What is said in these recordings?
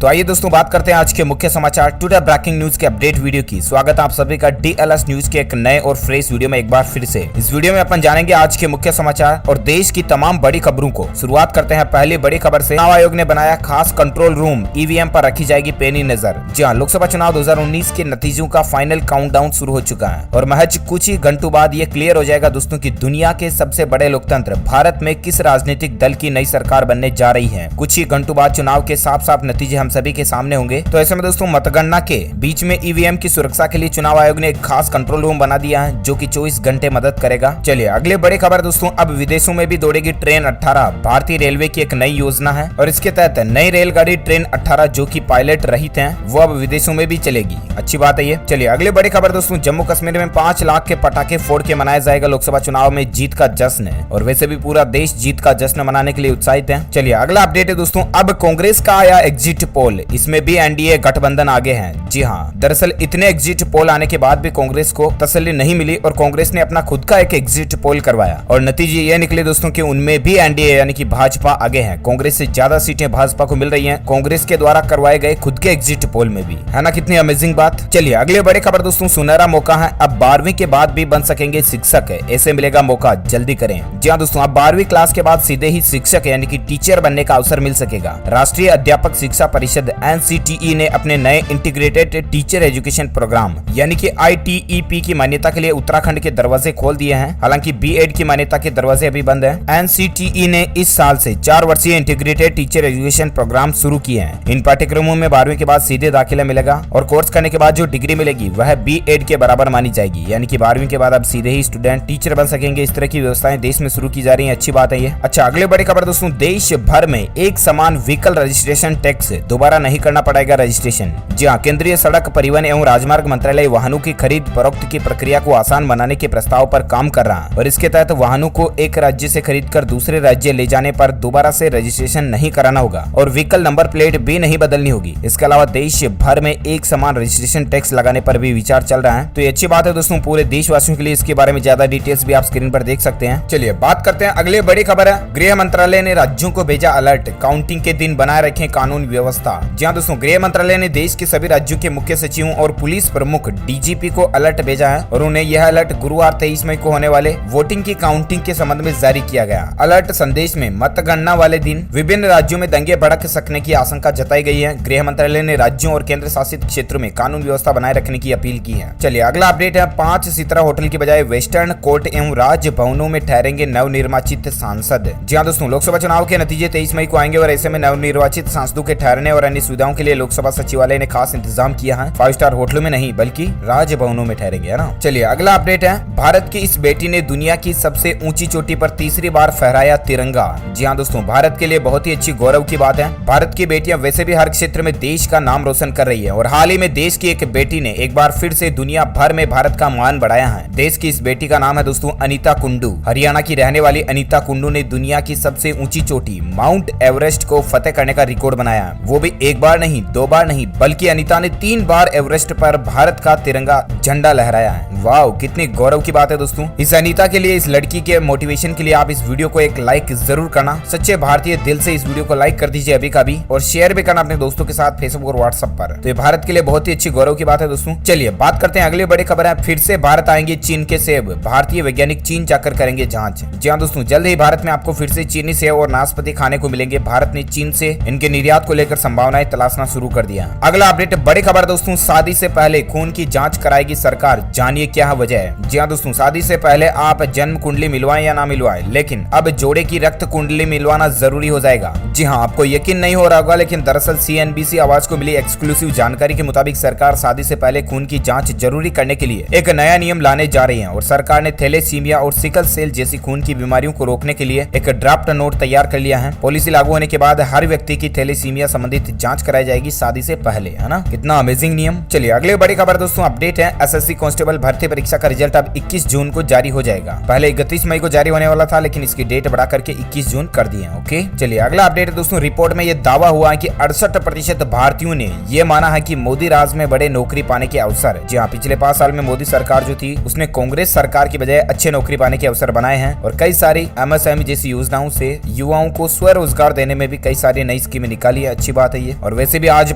तो आइए दोस्तों बात करते हैं आज के मुख्य समाचार टुडे ब्रेकिंग न्यूज के अपडेट वीडियो की। स्वागत है आप सभी का डीएलएस न्यूज के एक नए और फ्रेश वीडियो में एक बार फिर से। इस वीडियो में अपन जानेंगे आज के मुख्य समाचार और देश की तमाम बड़ी खबरों को। शुरुआत करते हैं पहली बड़ी खबर से। चुनाव आयोग ने बनाया खास कंट्रोल रूम, ईवीएम पर रखी जाएगी पैनी नजर। जी हाँ, लोकसभा चुनाव 2019 के नतीजों का फाइनल काउंटडाउन शुरू हो चुका है और महज कुछ ही घंटों बाद ये क्लियर हो जाएगा दोस्तों की दुनिया के सबसे बड़े लोकतंत्र भारत में किस राजनीतिक दल की नई सरकार बनने जा रही है। कुछ ही घंटों बाद चुनाव के साफ साफ नतीजे हम सभी के सामने होंगे। तो ऐसे में दोस्तों मतगणना के बीच में ईवीएम की सुरक्षा के लिए चुनाव आयोग ने एक खास कंट्रोल रूम बना दिया है जो कि 24 घंटे मदद करेगा। चलिए अगले बड़ी खबर दोस्तों, अब विदेशों में भी दौड़ेगी ट्रेन 18। भारतीय रेलवे की एक नई योजना है और इसके तहत नई रेलगाड़ी ट्रेन 18 जो कि पायलट रहित है वो अब विदेशों में भी चलेगी। अच्छी बात है ये। चलिए अगली बड़ी खबर दोस्तों, जम्मू कश्मीर में 5 लाख के पटाखे फोड़ के मनाया जाएगा लोकसभा चुनाव में जीत का जश्न है और वैसे भी पूरा देश जीत का जश्न मनाने के लिए उत्साहित है। चलिए अगला अपडेट है दोस्तों, अब कांग्रेस का आया एग्जिट पोल, इसमें भी एनडीए गठबंधन आगे है। जी हाँ, दरअसल इतने एग्जिट पोल आने के बाद भी कांग्रेस को तसल्ली नहीं मिली और कांग्रेस ने अपना खुद का एक एग्जिट पोल करवाया और नतीजे ये निकले दोस्तों कि उनमें भी एनडीए यानी कि भाजपा आगे है। कांग्रेस से ज्यादा सीटें भाजपा को मिल रही हैं कांग्रेस के द्वारा करवाए गए खुद के एग्जिट पोल में भी, है ना। कितनी अमेजिंग बात। चलिए अगले बड़ी खबर दोस्तों, सुनहरा मौका है, अब 12वीं के बाद भी बन सकेंगे शिक्षक, ऐसे मिलेगा मौका, जल्दी करें। जी हाँ दोस्तों, अब 12वीं क्लास के बाद सीधे ही शिक्षक यानी कि टीचर बनने का अवसर मिल सकेगा। राष्ट्रीय अध्यापक शिक्षा परिषद एनसीटीई ने अपने नए इंटीग्रेटेड टीचर एजुकेशन प्रोग्राम यानी कि आईटीईपी की मान्यता के लिए उत्तराखंड के दरवाजे खोल दिए हैं। हालांकि बीएड की मान्यता के दरवाजे अभी बंद हैं। एनसीटीई ने इस साल से 4 वर्षीय इंटीग्रेटेड टीचर एजुकेशन प्रोग्राम शुरू किए हैं। इन पाठ्यक्रमों में 12वीं के बाद सीधे दाखिला मिलेगा और कोर्स करने के बाद जो डिग्री मिलेगी वह बीएड के बराबर मानी जाएगी, यानी कि 12वीं के बाद अब सीधे ही स्टूडेंट टीचर बन सकेंगे। इस तरह की व्यवस्थाएं देश में शुरू की जा रही है, अच्छी बात है ये। अच्छा अगले बड़ी खबर दोस्तों, देश भर में एक समान व्हीकल रजिस्ट्रेशन टैक्स, दोबारा नहीं करना पड़ेगा रजिस्ट्रेशन। जी हाँ, केंद्रीय सड़क परिवहन एवं राजमार्ग मंत्रालय वाहनों की खरीद फरोख्त की प्रक्रिया को आसान बनाने के प्रस्ताव पर काम कर रहा है और इसके तहत वाहनों को एक राज्य से खरीदकर दूसरे राज्य ले जाने पर दोबारा से रजिस्ट्रेशन नहीं कराना होगा और व्हीकल नंबर प्लेट भी नहीं बदलनी होगी। इसके अलावा देश भर में एक समान रजिस्ट्रेशन टैक्स लगाने पर भी विचार चल रहा है। तो ये अच्छी बात है दोस्तों पूरे देशवासियों के लिए। इसके बारे में ज्यादा डिटेल्स भी आप स्क्रीन पर देख सकते हैं। चलिए बात करते हैं अगले बड़ी खबर है, गृह मंत्रालय ने राज्यों को भेजा अलर्ट, काउंटिंग के दिन बनाए रखें कानून व्यवस्था। जी हाँ दोस्तों, गृह मंत्रालय ने देश के सभी राज्यों के मुख्य सचिवों और पुलिस प्रमुख डीजीपी को अलर्ट भेजा है और उन्हें यह अलर्ट गुरुवार 23 मई को होने वाले वोटिंग की काउंटिंग के संबंध में जारी किया गया। अलर्ट संदेश में मतगणना वाले दिन विभिन्न राज्यों में दंगे भड़क सकने की आशंका जताई गई है। गृह मंत्रालय ने राज्यों और केंद्र शासित क्षेत्रों में कानून व्यवस्था बनाए रखने की अपील की है। चलिए अगला अपडेट है, 5 सितारा होटल की बजाय वेस्टर्न कोर्ट एवं राजभवनों में ठहरेंगे नवनिर्वाचित सांसद। जी हाँ दोस्तों, लोकसभा चुनाव के नतीजे 23 मई को आएंगे और ऐसे में नवनिर्वाचित सांसदों के ठहरने और अन्य सुविधाओं के लिए लोकसभा सचिवालय ने खास इंतजाम किया है। 5 स्टार होटलों में नहीं बल्कि राजभवनों में ठहरेंगे, है ना। चलिए अगला अपडेट है, भारत की इस बेटी ने दुनिया की सबसे ऊंची चोटी पर तीसरी बार फहराया तिरंगा। जी हाँ दोस्तों, भारत के लिए बहुत ही अच्छी गौरव की बात है। भारत की बेटियां वैसे भी हर क्षेत्र में देश का नाम रोशन कर रही है और हाल ही में देश की एक बेटी ने एक बार फिर से दुनिया भर में भारत का मान बढ़ाया है। देश की इस बेटी का नाम है दोस्तों अनीता कुंडू। हरियाणा की रहने वाली अनीता कुंडू ने दुनिया की सबसे ऊंची चोटी माउंट एवरेस्ट को फतेह करने का रिकॉर्ड बनाया, वो भी एक बार नहीं 2 बार नहीं बल्कि अनीता ने 3 बार एवरेस्ट पर भारत का तिरंगा झंडा लहराया है। वाह, कितनी गौरव की बात है दोस्तों। इस अनीता के लिए, इस लड़की के मोटिवेशन के लिए आप इस वीडियो को एक लाइक जरूर करना। सच्चे भारतीय दिल से इस वीडियो को लाइक कर दीजिए अभी का भी और शेयर भी करना अपने दोस्तों के साथ फेसबुक और व्हाट्सएप पर। तो ये भारत के लिए बहुत ही अच्छी गौरव की बात है दोस्तों। चलिए बात करते हैं अगली बड़ी खबर है, फिर से भारत आएंगे चीन के सेब, भारतीय वैज्ञानिक चीन जाकर करेंगे जांच। जी हाँ दोस्तों, जल्द ही भारत में आपको फिर से चीनी सेब और नाशपाती खाने को मिलेंगे। भारत ने चीन से इनके निर्यात को लेकर संभावनाएं तलाशना शुरू कर दिया। अगला अपडेट बड़ी खबर दोस्तों, शादी से पहले खून की जांच कराएगी सरकार, जानिए क्या वजह है। जी हाँ दोस्तों, शादी से पहले आप जन्म कुंडली मिलवाएं या ना मिलवाएं, लेकिन अब जोड़े की रक्त कुंडली मिलवाना जरूरी हो जाएगा। जी हाँ, आपको यकीन नहीं हो रहा होगा लेकिन दरअसल सीएनबीसी आवाज को मिली एक्सक्लूसिव जानकारी के मुताबिक सरकार शादी से पहले खून की जांच जरूरी करने के लिए एक नया नियम लाने जा रही है और सरकार ने थैलेसीमिया और सिकल सेल जैसी खून की बीमारियों को रोकने के लिए एक ड्राफ्ट नोट तैयार कर लिया है। पॉलिसी लागू होने के बाद हर व्यक्ति की थैलेसीमिया संबंधित जांच कराई जाएगी शादी से पहले, है ना। कितना अमेजिंग नियम। चलिए अगले बड़ी खबर दोस्तों, अपडेट है, एसएससी कांस्टेबल भर्ती परीक्षा का रिजल्ट अब 21 जून को जारी हो जाएगा। पहले 31 मई को जारी होने वाला था लेकिन इसकी डेट बढ़ा करके 21 जून कर दिए। ओके, चलिए अगला अपडेट है दोस्तों, रिपोर्ट में यह दावा हुआ है कि 68% भारतीयों ने यह माना है कि मोदी राज में बड़े नौकरी पाने के अवसर। जी हाँ, पिछले 5 साल में मोदी सरकार जो थी उसने कांग्रेस सरकार की बजाय अच्छे नौकरी पाने के अवसर बनाए हैं और कई सारी एमएसएमई जैसी योजनाओं से युवाओं को स्वरोजगार देने में भी कई सारी नई स्कीमें निकाली है। अच्छी बात बात है ये, और वैसे भी आज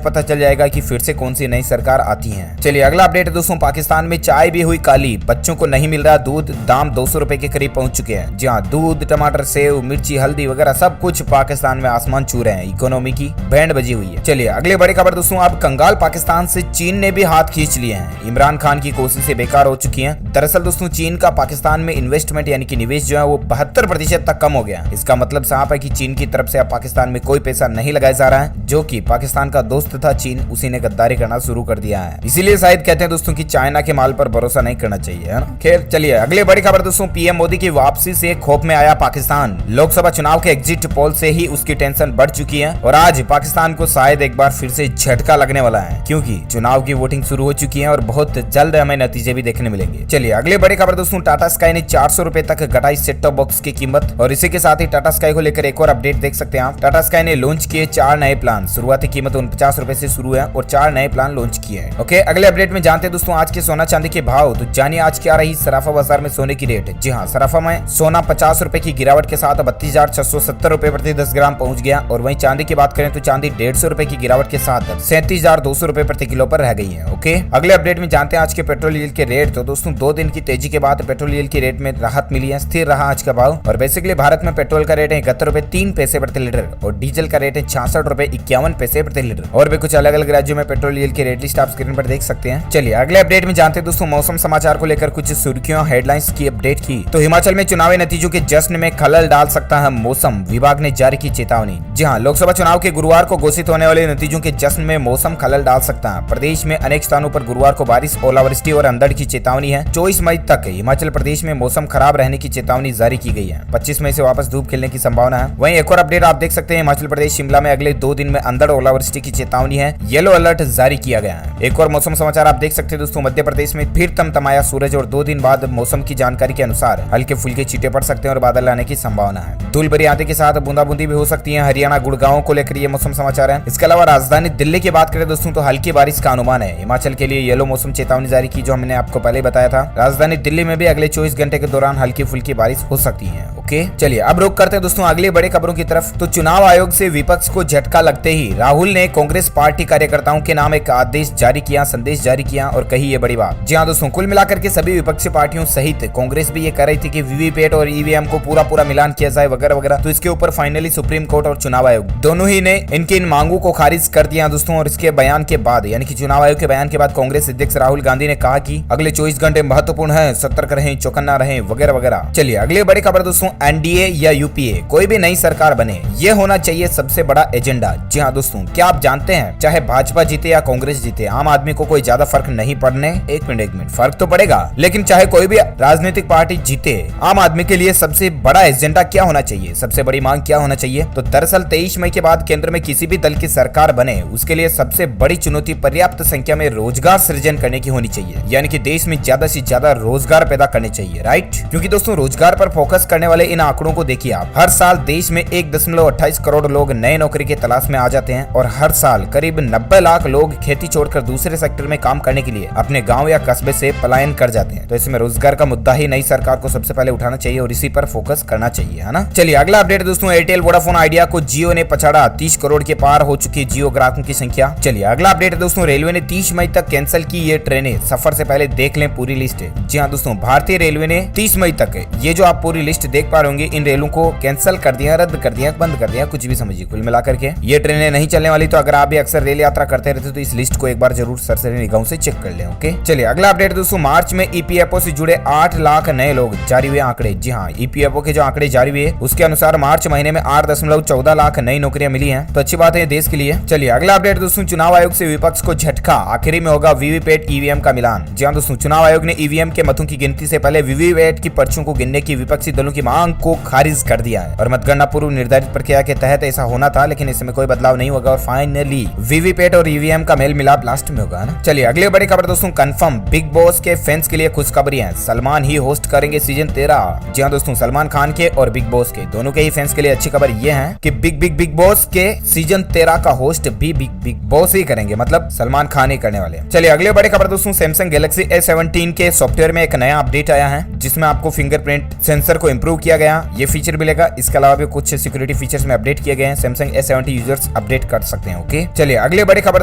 पता चल जाएगा कि फिर से कौन सी नई सरकार आती है। चलिए अगला अपडेट है दोस्तों, पाकिस्तान में चाय भी हुई काली, बच्चों को नहीं मिल रहा दूध, दाम 200 रुपए के करीब पहुंच चुके हैं। जी हाँ, दूध, टमाटर, सेव, मिर्ची, हल्दी वगैरह सब कुछ पाकिस्तान में आसमान छू रहे हैं, इकोनॉमी की बैंड बजी हुई है। चलिए अगले बड़ी खबर दोस्तों, अब कंगाल पाकिस्तान से चीन ने भी हाथ खींच लिए हैं। इमरान खान की कोशिशें बेकार हो चुकी हैं। दरअसल दोस्तों चीन का पाकिस्तान में इन्वेस्टमेंट यानी कि निवेश जो है वो 72% तक कम हो गया। इसका मतलब साफ है कि चीन की तरफ से अब पाकिस्तान में कोई पैसा नहीं लगाया जा रहा है, जो कि पाकिस्तान का दोस्त था चीन, उसी ने गद्दारी करना शुरू कर दिया है। इसीलिए शायद कहते हैं दोस्तों कि चाइना के माल पर भरोसा नहीं करना चाहिए, है ना। खैर चलिए अगली बड़ी खबर दोस्तों, पीएम मोदी की वापसी से खौफ में आया पाकिस्तान। लोकसभा चुनाव के एग्जिट पोल से ही उसकी टेंशन बढ़ चुकी है और आज पाकिस्तान को शायद एक बार फिर से झटका लगने वाला है, क्योंकि चुनाव की वोटिंग शुरू हो चुकी है और बहुत जल्द हमें नतीजे भी देखने मिलेंगे। चलिए अगली बड़ी खबर दोस्तों, टाटा स्काई ने 400 रुपए तक घटाई सेट टॉप बॉक्स की कीमत, और इसी के साथ ही टाटा स्काई को लेकर एक और अपडेट देख सकते हैं आप। टाटा स्काई ने लॉन्च किए 4 नए प्लान, शुरुआती कीमत 49 रुपए से शुरू है और 4 नए प्लान लॉन्च किए हैं। ओके, अगले अपडेट में जानते हैं दोस्तों आज के सोना चांदी के भाव। तो जानिए आज क्या रही सराफा बाजार में सोने की रेट। जी हाँ, सराफा में सोना 50 रुपए की गिरावट के साथ 32,670 रुपए प्रति 10 ग्राम पहुंच गया, और वहीं चांदी की बात करें तो चांदी 150 रुपए की गिरावट के साथ 37,200 रुपए प्रति किलो पर रह गई है। ओके, अगले अपडेट में जानते हैं आज के पेट्रोल डीजल के रेट। तो दोस्तों 2 दिन की तेजी के बाद पेट्रोल डीजल की रेट में राहत मिली है, स्थिर रहा आज का भाव। और बेसिकली भारत में पेट्रोल का रेट है 71 रुपए 3 पैसे प्रति लीटर और डीजल का रेट है 66 रुपए 51 पैसे प्रति लीटर। और भी कुछ अलग अलग राज्यों में पेट्रोल डीजल की रेट लिस्ट आप स्क्रीन पर देख सकते हैं। चलिए अगले अपडेट में जानते हैं दोस्तों मौसम समाचार को लेकर कुछ सुर्खियों हेडलाइंस की अपडेट की। तो हिमाचल में चुनावी नतीजों के जश्न में खलल डाल सकता है मौसम, विभाग ने जारी की चेतावनी। जी हाँ, लोकसभा चुनाव के गुरुवार को घोषित होने वाले नतीजों के जश्न में मौसम खलल डाल सकता है। प्रदेश में अनेक स्थानों पर गुरुवार को बारिश, ओलावृष्टि और अंधड़ की चेतावनी है। 24 मई तक हिमाचल प्रदेश में मौसम खराब रहने की चेतावनी जारी की गई है। 25 मई से वापस धूप खिलने की संभावना है। वहीं एक और अपडेट आप देख सकते हैं, हिमाचल प्रदेश शिमला में अगले 2 दिन में अंधड़ ओलावृष्टि की चेतावनी है, येलो अलर्ट जारी किया गया है। एक और मौसम समाचार आप देख सकते हैं दोस्तों, मध्य प्रदेश में फिर तमतमाया सूरज और 2 दिन बाद मौसम की जानकारी के अनुसार हल्के फुल्के छींटे पड़ सकते हैं और बादल आने की संभावना है। धूल भरी आंधी के साथ बूंदाबूंदी भी हो सकती है। हरियाणा गुड़गांव को लेकर ये मौसम समाचार है। इसके अलावा राजधानी दिल्ली की बात करें दोस्तों तो हल्की बारिश का अनुमान है। हिमाचल के लिए येलो मौसम चेतावनी जारी की, जो हमने आपको पहले बताया था। राजधानी दिल्ली में भी अगले 24 घंटे के दौरान हल्की फुल्की बारिश हो सकती है। ओके, चलिए अब रुक करते हैं दोस्तों अगली बड़ी खबरों की तरफ। तो चुनाव आयोग से विपक्ष को झटका लगते ही राहुल ने कांग्रेस पार्टी कार्यकर्ताओं के नाम एक आदेश जारी किया, संदेश जारी किया और कही ये बड़ी बात। जी हाँ दोस्तों, कुल मिलाकर के सभी विपक्षी पार्टियों सहित कांग्रेस भी ये कह रही थी कि वीवीपैट और ईवीएम को पूरा मिलान किया जाए वगैरह वगैरह। तो इसके ऊपर फाइनली सुप्रीम कोर्ट और चुनाव आयोग दोनों ही ने इनकी इन मांगों को खारिज कर दिया दोस्तों। और इसके बयान के बाद यानी कि चुनाव आयोग के बयान के बाद कांग्रेस अध्यक्ष राहुल गांधी ने कहा कि अगले 24 घंटे महत्वपूर्ण है, सतर्क रहें, चौकन्ना रहें वगैरह वगैरह। चलिए अगली बड़ी खबर दोस्तों, एनडीए या यूपीए कोई भी नई सरकार बने, ये होना चाहिए सबसे बड़ा एजेंडा। जी हाँ दोस्तों, क्या आप जानते हैं चाहे भाजपा जीते या कांग्रेस जीते, आम आदमी को कोई ज्यादा फर्क नहीं पड़ने। एक मिनट फर्क तो पड़ेगा, लेकिन चाहे कोई भी राजनीतिक पार्टी जीते, आम आदमी के लिए सबसे बड़ा एजेंडा क्या होना चाहिए, सबसे बड़ी मांग क्या होना चाहिए। तो दरअसल 23 मई के बाद केंद्र में किसी भी दल की सरकार बने, उसके लिए सबसे बड़ी चुनौती पर्याप्त संख्या में रोजगार सृजन करने की होनी चाहिए। यानी कि देश में ज्यादा से ज्यादा रोजगार पैदा करने चाहिए, राइट। क्योंकि दोस्तों रोजगार पर फोकस करने वाले इन आंकड़ों को देखिए आप, हर साल देश में 1.28 करोड़ लोग नए नौकरी की तलाश में आ जाते हैं और हर साल करीब 90 लाख लोग खेती छोड़कर दूसरे सेक्टर में काम करने के लिए अपने गांव या कस्बे से पलायन कर जाते हैं। तो इसमें रोजगार का मुद्दा ही नई सरकार को सबसे पहले उठाना चाहिए और इसी पर फोकस करना चाहिए, है ना। चलिए अगला अपडेट दोस्तों, एयरटेल वोडाफोन आइडिया को जियो ने पछाड़ा, 30 करोड़ के पार हो चुकी जियो ग्राहकों की संख्या। चलिए अगला अपडेट है दोस्तों, रेलवे ने 30 मई तक कैंसिल की ये ट्रेनें, सफर से पहले देख लें पूरी लिस्ट। जी हाँ दोस्तों, भारतीय रेलवे ने 30 मई तक ये जो आप पूरी लिस्ट देख पा रहे होंगे, इन रेलों को कैंसिल कर दिया, रद्द कर दिया, बंद कर दिया, कुछ भी समझिए। कुल मिलाकर के ये ट्रेनें नहीं चलने वाली। तो अगर आप भी अक्सर रेल यात्रा करते रहते तो इस लिस्ट को एक बार जरूर सरसरी निगाहों से चेक कर लें। ओके, चलिए अगला अपडेट दोस्तों, मार्च में ईपीएफओ से जुड़े 8 लाख नए लोग, जारी हुए आंकड़े। जी हाँ, ईपीएफओ के जो आंकड़े जारी हुए उसके अनुसार मार्च महीने में 8.14 लाख नई नौकरियां मिली हैं। तो अच्छी बात है देश के लिए। चलिए अगला अपडेट दोस्तों, चुनाव आयोग से विपक्ष को झटका, आखिरी में होगा वीवीपैट ईवीएम का मिलान। जी हाँ दोस्तों, चुनाव आयोग ने ईवीएम के मतों की गिनती से पहले वीवीपैट की पर्चियों को गिनने की विपक्षी दलों की मांग को खारिज कर दिया है और मतगणना पूर्व निर्धारित प्रक्रिया के तहत ऐसा होना था, लेकिन इसमें कोई बदलाव नहीं होगा और फाइनली वीवीपैट और ईवीएम का मेल मिलाप लास्ट में होगा ना। चलिए अगली बड़ी खबर दोस्तों, कंफर्म बिग बॉस के फैंस के लिए खुशखबरी है, सलमान ही होस्ट करेंगे सीजन 13। जी हाँ दोस्तों, सलमान खान के और बिग बॉस के दोनों के ही फैंस के लिए अच्छी खबर ये है कि बिग बॉस के सीजन 13 का होस्ट भी बिग बॉस ही करेंगे, मतलब सलमान खान ही करने वाले हैं। चलिए अगली बड़ी खबर दोस्तों, सैमसंग गैलेक्सी S17 के सॉफ्टवेयर में एक नया अपडेट आया है जिसमें आपको फिंगरप्रिंट सेंसर को इंप्रूव किया किया गया, ये फीचर मिलेगा। इसके अलावा भी कुछ सिक्योरिटी फीचर्स में अपडेट किए गए हैं। सैमसंग S70 यूजर्स अपडेट कर सकते हैं। ओके, चलिए अगली बड़ी खबर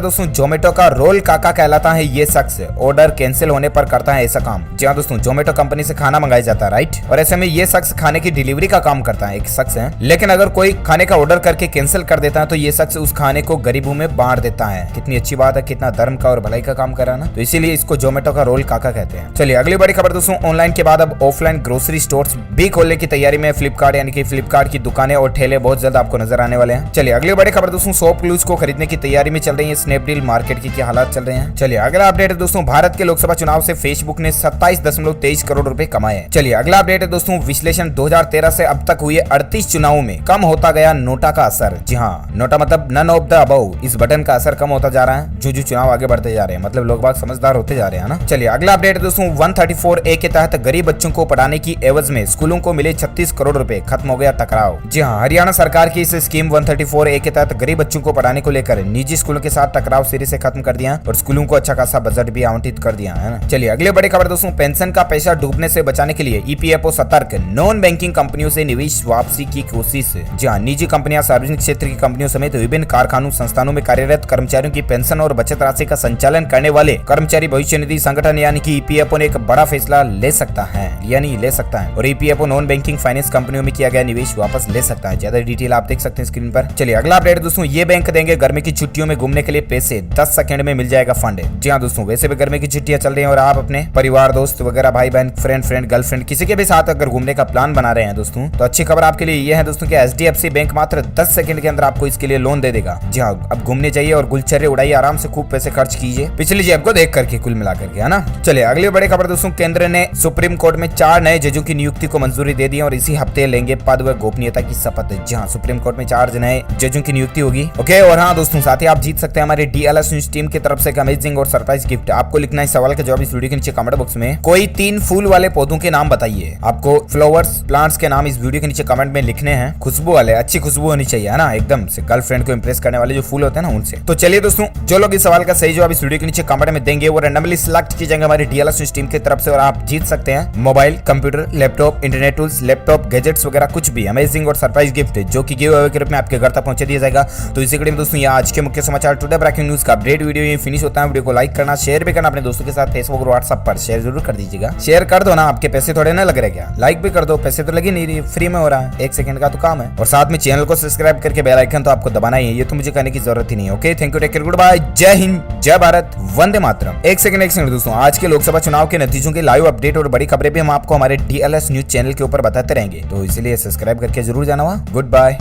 दोस्तों, जोमेटो का रोल काका कहलाता है ये शख्स, ऑर्डर कैंसिल होने पर करता है ऐसा काम। जी हाँ दोस्तों, जोमेटो कंपनी से खाना मंगाया जाता है, राइट, और ऐसे में ये शख्स खाने की डिलीवरी का काम करता है, एक शख्स है। लेकिन अगर कोई खाने का ऑर्डर करके कैंसिल कर देता है तो ये शख्स उस खाने को गरीबों में बांट देता है। कितनी अच्छी बात है, कितना धर्म का और भलाई का काम कर रहा है ना, तो इसीलिए इसको जोमेटो का रोल काका कहते हैं। चलिए अगली बड़ी खबर दोस्तों, ऑनलाइन के बाद अब ऑफलाइन ग्रोसरी स्टोर्स भी खोलने की तैयारी में फ्लिपकार्ट, यानी कि फ्लिपकार्ट की दुकानें और ठेले बहुत जल्द आपको नजर आने वाले हैं। चलिए अगली बड़ी खबर दोस्तों, शॉप क्लूज को खरीदने की तैयारी में चल रही है स्नैपडील मार्केट की क्या हालात चल रहे हैं। चलिए अगला अपडेट है दोस्तों, भारत के लोकसभा चुनाव से फेसबुक ने 27.23 करोड़ रुपए कमाए। चलिए अगला अपडेट है दोस्तों, विश्लेषण 2013 से अब तक हुए 38 चुनावों में कम होता गया नोटा का असर। जी हाँ, नोटा मतलब नन ऑफ द अबव, इस बटन का असर कम होता जा रहा है जो चुनाव आगे बढ़ते जा रहे हैं, मतलब लोग बाग समझदार होते जा रहे हैं ना। चलिए अगला अपडेट है दोस्तों, 134A के तहत गरीब बच्चों को पढ़ाने की एवज में स्कूलों को मिले 36 करोड़ रुपए, खत्म हो गया टकराव। जी हाँ, हरियाणा सरकार की इस स्कीम 134A के तहत गरीब बच्चों को पढ़ाने को लेकर निजी स्कूलों के साथ टकराव सिरे से खत्म कर दिया और स्कूलों को अच्छा खासा बजट भी आवंटित कर दिया है ना। चलिए अगले बड़ी खबर दोस्तों, पेंशन का पैसा डूबने से बचाने के लिए EPFO सतर्क, नॉन बैंकिंग कंपनियों से निवेश वापसी की कोशिश। जी हाँ, निजी कंपनियां, सार्वजनिक क्षेत्र की कंपनियों समेत विभिन्न कारखानों संस्थानों में कार्यरत कर्मचारियों की पेंशन और बचत राशि का संचालन करने वाले कर्मचारी भविष्य निधि संगठन यानी कि EPFO ने एक बड़ा फैसला ले सकता है, और EPFO नॉन बैंकिंग फाइनेंस कंपनियों में किया गया निवेश वापस ले सकता है। ज्यादा डिटेल आप देख सकते हैं स्क्रीन पर। चलिए अगला अपडेट दोस्तों, ये बैंक देंगे गर्मी की छुट्टियों में घूमने के लिए पैसे, 10 सेकंड में मिल जाएगा फंड। जी हाँ दोस्तों, वैसे भी गर्मी की छुट्टियां चल रही हैं और आप अपने परिवार, दोस्त वगैरह, भाई बहन, फ्रेंड, गर्लफ्रेंड, किसी के भी साथ अगर घूमने का प्लान बना रहे हैं दोस्तों, तो अच्छी खबर आपके लिए ये है दोस्तों कि HDFC बैंक मात्र 10 सेकंड के अंदर आपको इसके लिए लोन दे देगा। जी हाँ, अब घूमने जाइए और गुलछर्रे उड़ाइए, आराम से खूब पैसे खर्च कीजिए पिछली जेब को देख करके, कुल मिलाकर के, है ना। चलिए अगली बड़ी खबर दोस्तों, केंद्र ने सुप्रीम कोर्ट में 4 नए जजों की नियुक्ति को मंजूरी दे दी और इसी हफ्ते लेंगे पद व गोपनीयता की शपथ। जी हाँ, सुप्रीम कोर्ट में 4 नए जजों की नियुक्ति होगी। ओके, और हाँ दोस्तों, साथ ही आप जीत सकते हैं हमारे DLS न्यूज टीम की तरफ से एक अमेजिंग और सरप्राइज गिफ्ट। आपको लिखना है सवाल का जवाब इस वीडियो के नीचे कमेंट बॉक्स में, कोई 3 फूल वाले पौधों के नाम बताइए। आपको फ्लावर्स, प्लांट्स के नाम इस वीडियो के नीचे कमेंट में लिखने हैं, खुशबू वाले, अच्छी खुशबू होनी चाहिए, है ना, एकदम से गर्लफ्रेंड को इंप्रेस करने वाले जो फूल होते हैं ना, उनसे। तो चलिए दोस्तों, जो लोग इस सवाल का सही जवाब इस वीडियो के नीचे कमेंट में देंगे वो रैंडमली सिलेक्ट किए जाएंगे हमारी DLS न्यूज टीम की तरफ से और आप जीत सकते हैं mobile, computer, laptop, internet tools, laptop, gadgets वगैरह कुछ भी अमेजिंग और सरप्राइज गिफ्ट जो कि गिव अवे के रूप में आपके घर तक पहुंचा दिया जाएगा। तो इसी कड़ी में दोस्तों, ये आज के मुख्य समाचार टुडे ब्रेकिंग न्यूज का अपडेट वीडियो ये फिनिश होता है। वीडियो को लाइक करना, शेयर भी करना अपने दोस्तों के साथ, फेसबुक और व्हाट्सएप पर शेयर जरूर कर दीजिएगा। शेयर कर दो ना, आपके पैसे थोड़े ना लग रहे क्या, लाइक भी कर दो, पैसे तो लगे नहीं, फ्री में हो रहा है, 1 सेकंड का तो काम है। और साथ में चैनल को सब्सक्राइब करके बेल आइकन तो आपको दबाना ही है, ये तो मुझे कहने की जरूरत ही नहीं है। Okay, thank you, take care, good bye, जय हिंद, जय भारत, वंदे मातरम। एक सेकंड दोस्तों, आज के लोकसभा चुनाव के नतीजों के लाइव अपडेट और बड़ी खबरें भी हम आपको हमारे DLS न्यूज चैनल के ऊपर बताते रहेंगे, तो इसलिए सब्सक्राइब करके जरूर जाना हुआ। Good bye.